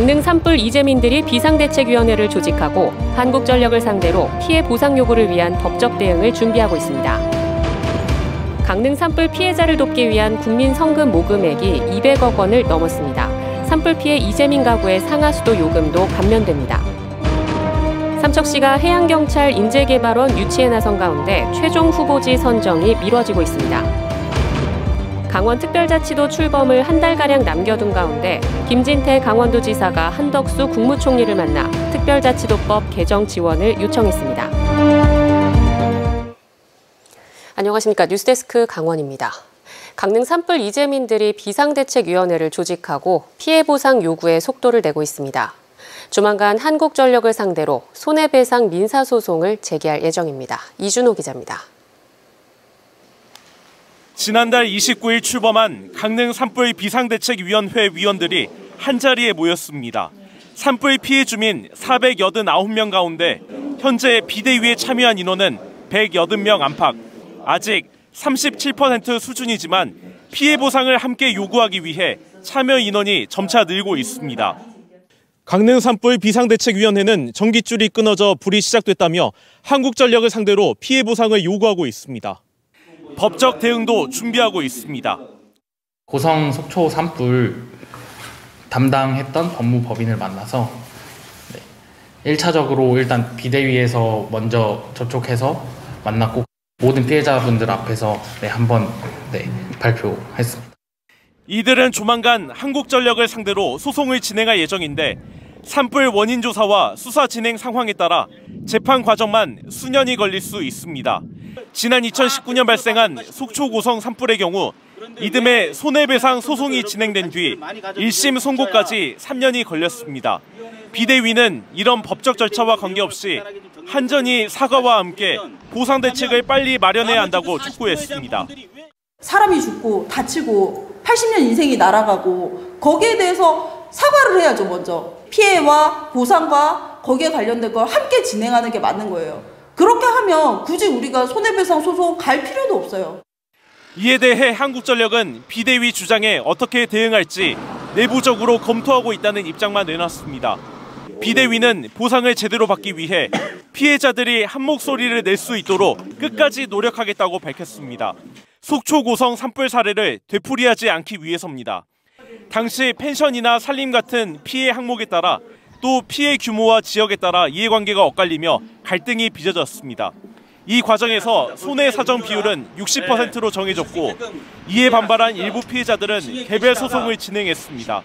강릉 산불 이재민들이 비상대책위원회를 조직하고 한국전력을 상대로 피해 보상 요구를 위한 법적 대응을 준비하고 있습니다. 강릉 산불 피해자를 돕기 위한 국민 성금 모금액이 200억 원을 넘었습니다. 산불 피해 이재민 가구의 상하수도 요금도 감면됩니다. 삼척시가 해양경찰 인재개발원 유치에 나선 가운데 최종 후보지 선정이 미뤄지고 있습니다. 강원특별자치도 출범을 한 달가량 남겨둔 가운데 김진태 강원도지사가 한덕수 국무총리를 만나 특별자치도법 개정 지원을 요청했습니다. 안녕하십니까. 뉴스데스크 강원입니다. 강릉 산불 이재민들이 비상대책위원회를 조직하고 피해 보상 요구에 속도를 내고 있습니다. 조만간 한국전력을 상대로 손해배상 민사소송을 제기할 예정입니다. 이준호 기자입니다. 지난달 29일 출범한 강릉 산불 비상대책위원회 위원들이 한자리에 모였습니다. 산불 피해 주민 489명 가운데 현재 비대위에 참여한 인원은 180명 안팎, 아직 37% 수준이지만 피해 보상을 함께 요구하기 위해 참여 인원이 점차 늘고 있습니다. 강릉 산불 비상대책위원회는 전깃줄이 끊어져 불이 시작됐다며 한국전력을 상대로 피해 보상을 요구하고 있습니다. 법적 대응도 준비하고 있습니다. 고성 속초 산불 담당했던 법무법인을 만나서 1차적으로 일단 비대위에서 먼저 접촉해서 만났고 모든 피해자분들 앞에서 한번 발표했습니다. 이들은 조만간 한국전력을 상대로 소송을 진행할 예정인데 산불 원인 조사와 수사 진행 상황에 따라 재판 과정만 수년이 걸릴 수 있습니다. 지난 2019년 발생한 속초 고성 산불의 경우 이듬해 손해배상 소송이 진행된 뒤 1심 선고까지 3년이 걸렸습니다. 비대위는 이런 법적 절차와 관계없이 한전이 사과와 함께 보상 대책을 빨리 마련해야 한다고 촉구했습니다. 사람이 죽고 다치고 80년 인생이 날아가고 거기에 대해서 사과를 해야죠. 먼저 피해와 보상과 거기에 관련된 걸 함께 진행하는 게 맞는 거예요. 그렇게 하면 굳이 우리가 손해배상 소송 갈 필요도 없어요. 이에 대해 한국전력은 비대위 주장에 어떻게 대응할지 내부적으로 검토하고 있다는 입장만 내놨습니다. 비대위는 보상을 제대로 받기 위해 피해자들이 한 목소리를 낼 수 있도록 끝까지 노력하겠다고 밝혔습니다. 속초 고성 산불 사례를 되풀이하지 않기 위해서입니다. 당시 펜션이나 산림 같은 피해 항목에 따라 또 피해 규모와 지역에 따라 이해관계가 엇갈리며 갈등이 빚어졌습니다. 이 과정에서 손해 사정 비율은 60%로 정해졌고 이에 반발한 일부 피해자들은 개별 소송을 진행했습니다.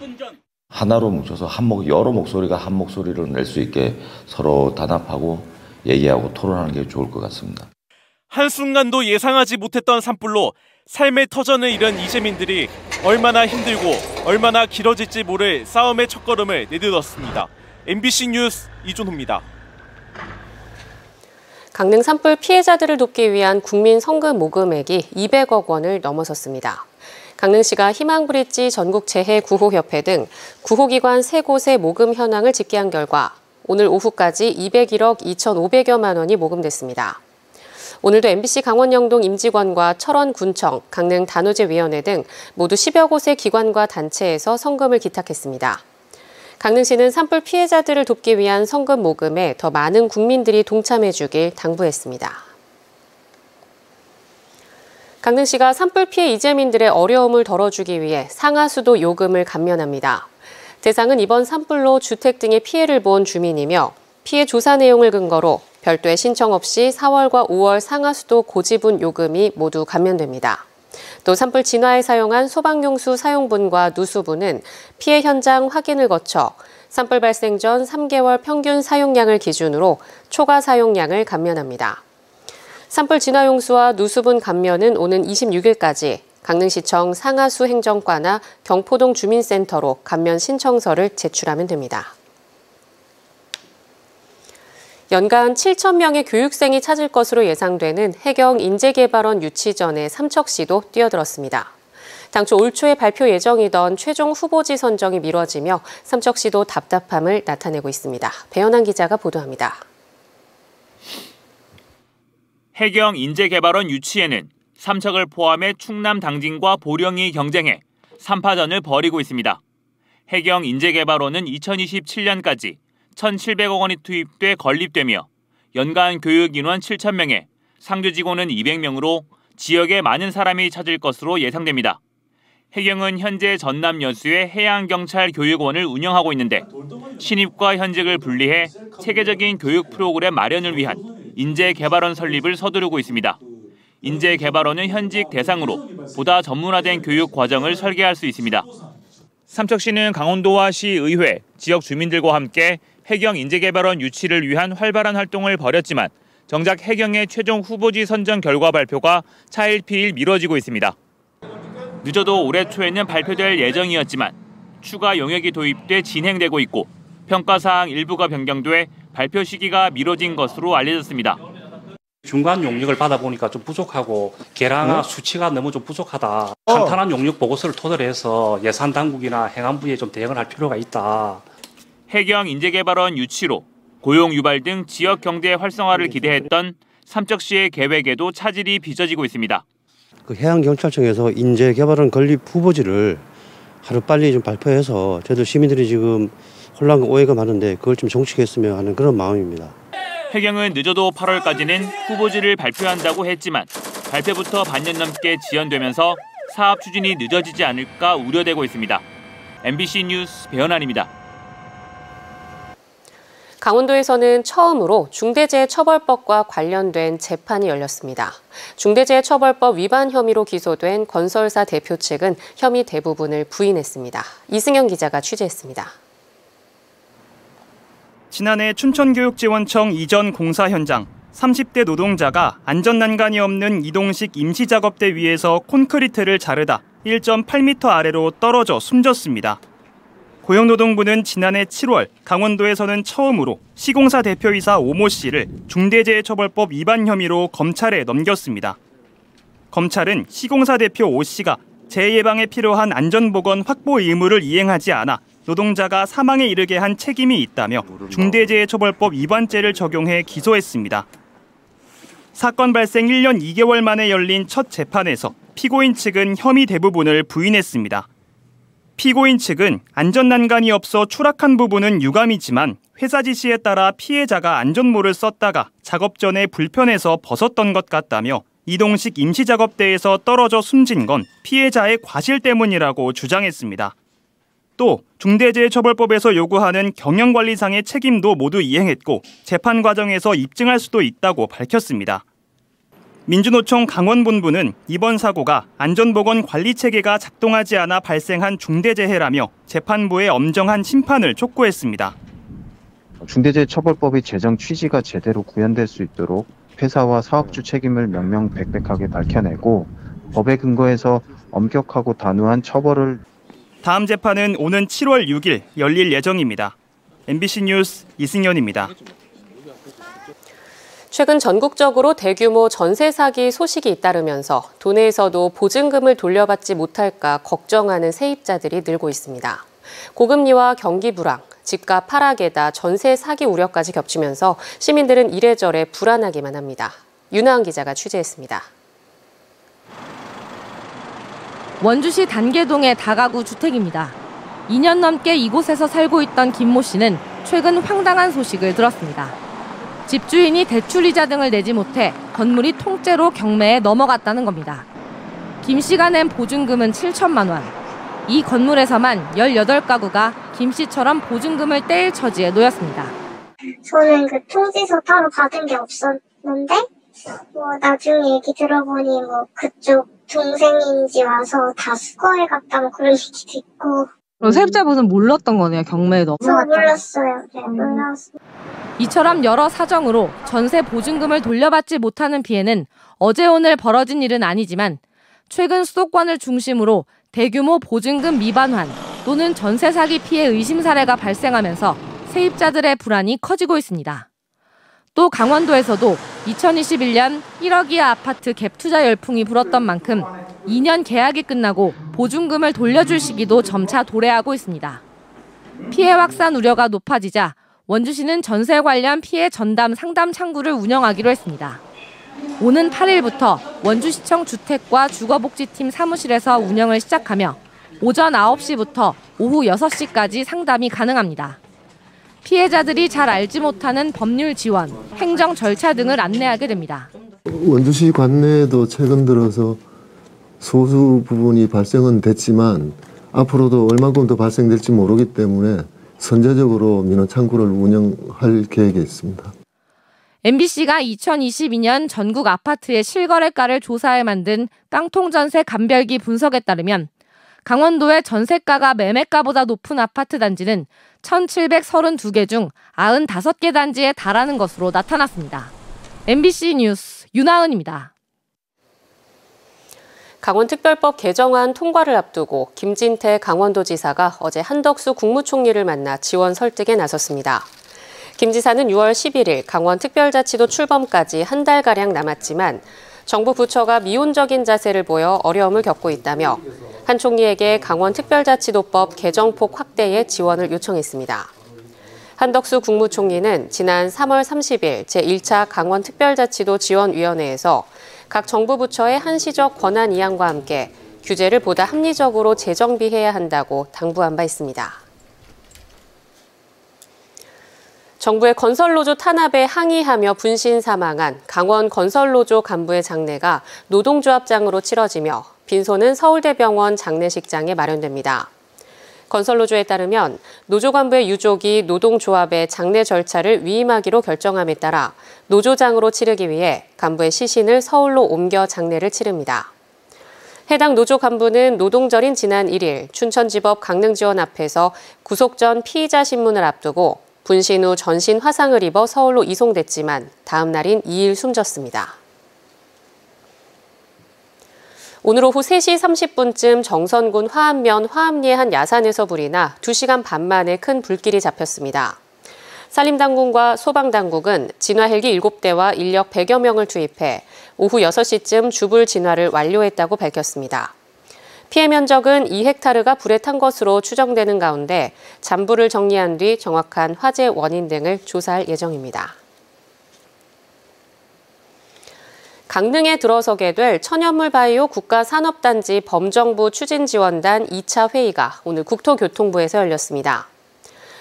하나로 뭉쳐서 여러 목소리가 한 목소리를 낼 수 있게 서로 단합하고 얘기하고 토론하는 게 좋을 것 같습니다. 한순간도 예상하지 못했던 산불로 삶의 터전을 잃은 이재민들이 얼마나 힘들고 얼마나 길어질지 모를 싸움의 첫걸음을 내딛었습니다. MBC 뉴스 이준호입니다. 강릉 산불 피해자들을 돕기 위한 국민 성금 모금액이 200억 원을 넘어섰습니다. 강릉시가 희망브릿지 전국재해구호협회 등 구호기관 3곳의 모금 현황을 집계한 결과 오늘 오후까지 201억 2,500여만 원이 모금됐습니다. 오늘도 MBC 강원영동 임직원과 철원군청, 강릉 단오제위원회 등 모두 10여 곳의 기관과 단체에서 성금을 기탁했습니다. 강릉시는 산불 피해자들을 돕기 위한 성금 모금에 더 많은 국민들이 동참해주길 당부했습니다. 강릉시가 산불 피해 이재민들의 어려움을 덜어주기 위해 상하수도 요금을 감면합니다. 대상은 이번 산불로 주택 등의 피해를 본 주민이며 피해 조사 내용을 근거로 별도의 신청 없이 4월과 5월 상하수도 고지분 요금이 모두 감면됩니다. 또 산불 진화에 사용한 소방용수 사용분과 누수분은 피해 현장 확인을 거쳐 산불 발생 전 3개월 평균 사용량을 기준으로 초과 사용량을 감면합니다. 산불 진화용수와 누수분 감면은 오는 26일까지 강릉시청 상하수 행정과나 경포동 주민센터로 감면 신청서를 제출하면 됩니다. 연간 7,000명의 교육생이 찾을 것으로 예상되는 해경 인재개발원 유치전에 삼척시도 뛰어들었습니다. 당초 올 초에 발표 예정이던 최종 후보지 선정이 미뤄지며 삼척시도 답답함을 나타내고 있습니다. 배현한 기자가 보도합니다. 해경 인재개발원 유치에는 삼척을 포함해 충남 당진과 보령이 경쟁해 3파전을 벌이고 있습니다. 해경인재개발원은 2027년까지 1,700억 원이 투입돼 건립되며 연간 교육 인원 7,000명에 상주 직원은 200명으로 지역에 많은 사람이 찾을 것으로 예상됩니다. 해경은 현재 전남 여수에 해양경찰 교육원을 운영하고 있는데 신입과 현직을 분리해 체계적인 교육 프로그램 마련을 위한 인재개발원 설립을 서두르고 있습니다. 인재개발원은 현직 대상으로 보다 전문화된 교육 과정을 설계할 수 있습니다. 삼척시는 강원도와 시의회, 지역 주민들과 함께 해경 인재개발원 유치를 위한 활발한 활동을 벌였지만 정작 해경의 최종 후보지 선정 결과 발표가 차일피일 미뤄지고 있습니다. 늦어도 올해 초에는 발표될 예정이었지만 추가 용역이 도입돼 진행되고 있고 평가사항 일부가 변경돼 발표 시기가 미뤄진 것으로 알려졌습니다. 중간 용역을 받아보니까 좀 부족하고 계량화 수치가 너무 좀 부족하다. 탄탄한 용역 보고서를 토대로 해서 예산 당국이나 행안부에 좀 대응을 할 필요가 있다. 해경 인재개발원 유치로 고용 유발 등 지역 경제 활성화를 기대했던 삼척시의 계획에도 차질이 빚어지고 있습니다. 그 해양경찰청에서 인재개발원 건립 후보지를 하루빨리 좀 발표해서 저희들 시민들이 지금 혼란과 오해가 많은데 그걸 좀 종식했으면 하는 그런 마음입니다. 해경은 늦어도 8월까지는 후보지를 발표한다고 했지만 발표부터 반년 넘게 지연되면서 사업 추진이 늦어지지 않을까 우려되고 있습니다. MBC 뉴스 배현환입니다. 강원도에서는 처음으로 중대재해처벌법과 관련된 재판이 열렸습니다. 중대재해처벌법 위반 혐의로 기소된 건설사 대표 측은 혐의 대부분을 부인했습니다. 이승현 기자가 취재했습니다. 지난해 춘천교육지원청 이전 공사 현장, 30대 노동자가 안전난간이 없는 이동식 임시작업대 위에서 콘크리트를 자르다 1.8m 아래로 떨어져 숨졌습니다. 고용노동부는 지난해 7월 강원도에서는 처음으로 시공사 대표이사 오모 씨를 중대재해처벌법 위반 혐의로 검찰에 넘겼습니다. 검찰은 시공사 대표 오 씨가 재해 예방에 필요한 안전보건 확보 의무를 이행하지 않아 노동자가 사망에 이르게 한 책임이 있다며 중대재해처벌법 위반죄를 적용해 기소했습니다. 사건 발생 1년 2개월 만에 열린 첫 재판에서 피고인 측은 혐의 대부분을 부인했습니다. 피고인 측은 안전난간이 없어 추락한 부분은 유감이지만 회사 지시에 따라 피해자가 안전모를 썼다가 작업 전에 불편해서 벗었던 것 같다며 이동식 임시작업대에서 떨어져 숨진 건 피해자의 과실 때문이라고 주장했습니다. 또 중대재해처벌법에서 요구하는 경영관리상의 책임도 모두 이행했고 재판 과정에서 입증할 수도 있다고 밝혔습니다. 민주노총 강원본부는 이번 사고가 안전보건 관리체계가 작동하지 않아 발생한 중대재해라며 재판부에 엄정한 심판을 촉구했습니다. 중대재해처벌법의 제정 취지가 제대로 구현될 수 있도록 회사와 사업주 책임을 명명백백하게 밝혀내고 법에 근거해서 엄격하고 단호한 처벌을. 다음 재판은 오는 7월 6일 열릴 예정입니다. MBC 뉴스 이승현입니다. 최근 전국적으로 대규모 전세 사기 소식이 잇따르면서 도내에서도 보증금을 돌려받지 못할까 걱정하는 세입자들이 늘고 있습니다. 고금리와 경기 불황, 집값 하락에다 전세 사기 우려까지 겹치면서 시민들은 이래저래 불안하기만 합니다. 윤하은 기자가 취재했습니다. 원주시 단계동의 다가구 주택입니다. 2년 넘게 이곳에서 살고 있던 김모 씨는 최근 황당한 소식을 들었습니다. 집주인이 대출이자 등을 내지 못해 건물이 통째로 경매에 넘어갔다는 겁니다. 김 씨가 낸 보증금은 7천만 원. 이 건물에서만 18가구가 김 씨처럼 보증금을 떼일 처지에 놓였습니다. 저는 그 통지서 따로 받은 게 없었는데 나중에 얘기 들어보니 그쪽 동생인지 와서 다 수거해 갔다 그런 얘기도 있고. 그럼 세입자분은 몰랐던 거네요, 경매에 넘어갔다고? 몰랐어요. 네, 몰랐어요. 이처럼 여러 사정으로 전세 보증금을 돌려받지 못하는 피해는 어제 오늘 벌어진 일은 아니지만 최근 수도권을 중심으로 대규모 보증금 미반환 또는 전세 사기 피해 의심 사례가 발생하면서 세입자들의 불안이 커지고 있습니다. 또 강원도에서도 2021년 1억 이하 아파트 갭 투자 열풍이 불었던 만큼 2년 계약이 끝나고 보증금을 돌려줄 시기도 점차 도래하고 있습니다. 피해 확산 우려가 높아지자 원주시는 전세 관련 피해 전담 상담 창구를 운영하기로 했습니다. 오는 8일부터 원주시청 주택과 주거복지팀 사무실에서 운영을 시작하며 오전 9시부터 오후 6시까지 상담이 가능합니다. 피해자들이 잘 알지 못하는 법률 지원, 행정 절차 등을 안내하게 됩니다. 원주시 관내에도 최근 들어서 소수 부분이 발생은 됐지만 앞으로도 얼마큼 더 발생될지 모르기 때문에 선제적으로 민원 창구를 운영할 계획에 있습니다. MBC가 2022년 전국 아파트의 실거래가를 조사해 만든 깡통전세 감별기 분석에 따르면 강원도의 전세가가 매매가보다 높은 아파트 단지는 1,732개 중 95개 단지에 달하는 것으로 나타났습니다. MBC 뉴스 윤하은입니다. 강원특별법 개정안 통과를 앞두고 김진태 강원도지사가 어제 한덕수 국무총리를 만나 지원 설득에 나섰습니다. 김 지사는 6월 11일 강원특별자치도 출범까지 한 달가량 남았지만 정부 부처가 미온적인 자세를 보여 어려움을 겪고 있다며 한 총리에게 강원특별자치도법 개정폭 확대에 지원을 요청했습니다. 한덕수 국무총리는 지난 3월 30일 제1차 강원특별자치도 지원위원회에서 각 정부 부처의 한시적 권한 이양과 함께 규제를 보다 합리적으로 재정비해야 한다고 당부한 바 있습니다. 정부의 건설노조 탄압에 항의하며 분신 사망한 강원 건설노조 간부의 장례가 노동조합장으로 치러지며 빈소는 서울대병원 장례식장에 마련됩니다. 건설노조에 따르면 노조 간부의 유족이 노동조합의 장례 절차를 위임하기로 결정함에 따라 노조장으로 치르기 위해 간부의 시신을 서울로 옮겨 장례를 치릅니다. 해당 노조 간부는 노동절인 지난 1일 춘천지법 강릉지원 앞에서 구속 전 피의자 신문을 앞두고 분신 후 전신 화상을 입어 서울로 이송됐지만 다음 날인 2일 숨졌습니다. 오늘 오후 3시 30분쯤 정선군 화암면 화암리의 한 야산에서 불이 나 2시간 반 만에 큰 불길이 잡혔습니다. 산림당국과 소방당국은 진화 헬기 7대와 인력 100여 명을 투입해 오후 6시쯤 주불 진화를 완료했다고 밝혔습니다. 피해 면적은 2헥타르가 불에 탄 것으로 추정되는 가운데 잔불을 정리한 뒤 정확한 화재 원인 등을 조사할 예정입니다. 강릉에 들어서게 될 천연물 바이오 국가산업단지 범정부 추진지원단 2차 회의가 오늘 국토교통부에서 열렸습니다.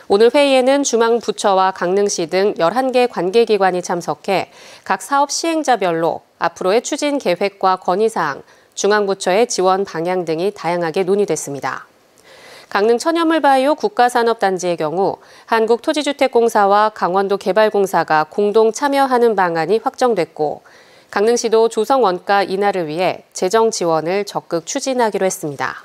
오늘 회의에는 중앙부처와 강릉시 등 11개 관계기관이 참석해 각 사업 시행자별로 앞으로의 추진 계획과 건의사항, 중앙부처의 지원 방향 등이 다양하게 논의됐습니다. 강릉 천연물바이오 국가산업단지의 경우 한국토지주택공사와 강원도개발공사가 공동 참여하는 방안이 확정됐고 강릉시도 조성 원가 인하를 위해 재정 지원을 적극 추진하기로 했습니다.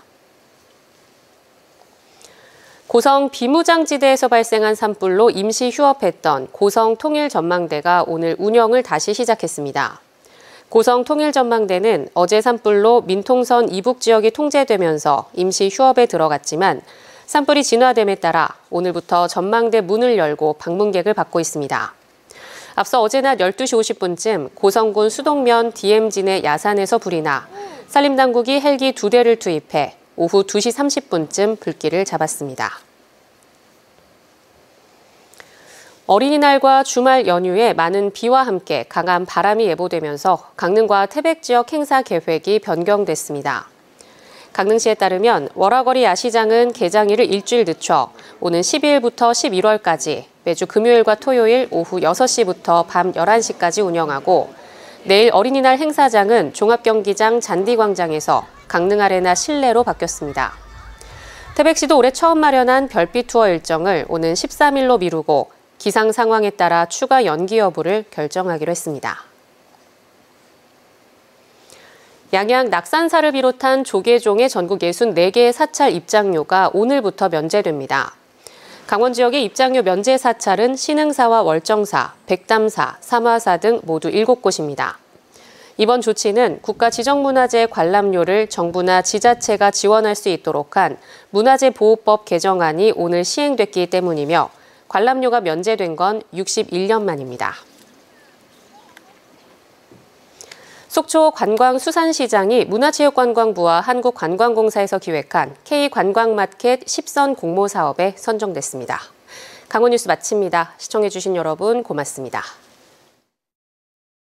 고성 비무장지대에서 발생한 산불로 임시 휴업했던 고성 통일전망대가 오늘 운영을 다시 시작했습니다. 고성 통일전망대는 어제 산불로 민통선 이북 지역이 통제되면서 임시 휴업에 들어갔지만 산불이 진화됨에 따라 오늘부터 전망대 문을 열고 방문객을 받고 있습니다. 앞서 어제 낮 12시 50분쯤 고성군 수동면 DM진의 야산에서 불이 나 산림당국이 헬기 2대를 투입해 오후 2시 30분쯤 불길을 잡았습니다. 어린이날과 주말 연휴에 많은 비와 함께 강한 바람이 예보되면서 강릉과 태백 지역 행사 계획이 변경됐습니다. 강릉시에 따르면 월화거리 야시장은 개장일을 일주일 늦춰 오는 12일부터 11월까지 매주 금요일과 토요일 오후 6시부터 밤 11시까지 운영하고 내일 어린이날 행사장은 종합경기장 잔디광장에서 강릉아레나 실내로 바뀌었습니다. 태백시도 올해 처음 마련한 별빛 투어 일정을 오는 13일로 미루고 기상 상황에 따라 추가 연기 여부를 결정하기로 했습니다. 양양 낙산사를 비롯한 조계종의 전국 64개의 사찰 입장료가 오늘부터 면제됩니다. 강원 지역의 입장료 면제 사찰은 신흥사와 월정사, 백담사, 삼화사 등 모두 7곳입니다. 이번 조치는 국가지정문화재 관람료를 정부나 지자체가 지원할 수 있도록 한 문화재보호법 개정안이 오늘 시행됐기 때문이며 관람료가 면제된 건 61년 만입니다. 속초 관광수산시장이 문화체육관광부와 한국관광공사에서 기획한 K관광마켓 10선 공모 사업에 선정됐습니다. 강원뉴스 마칩니다. 시청해주신 여러분 고맙습니다.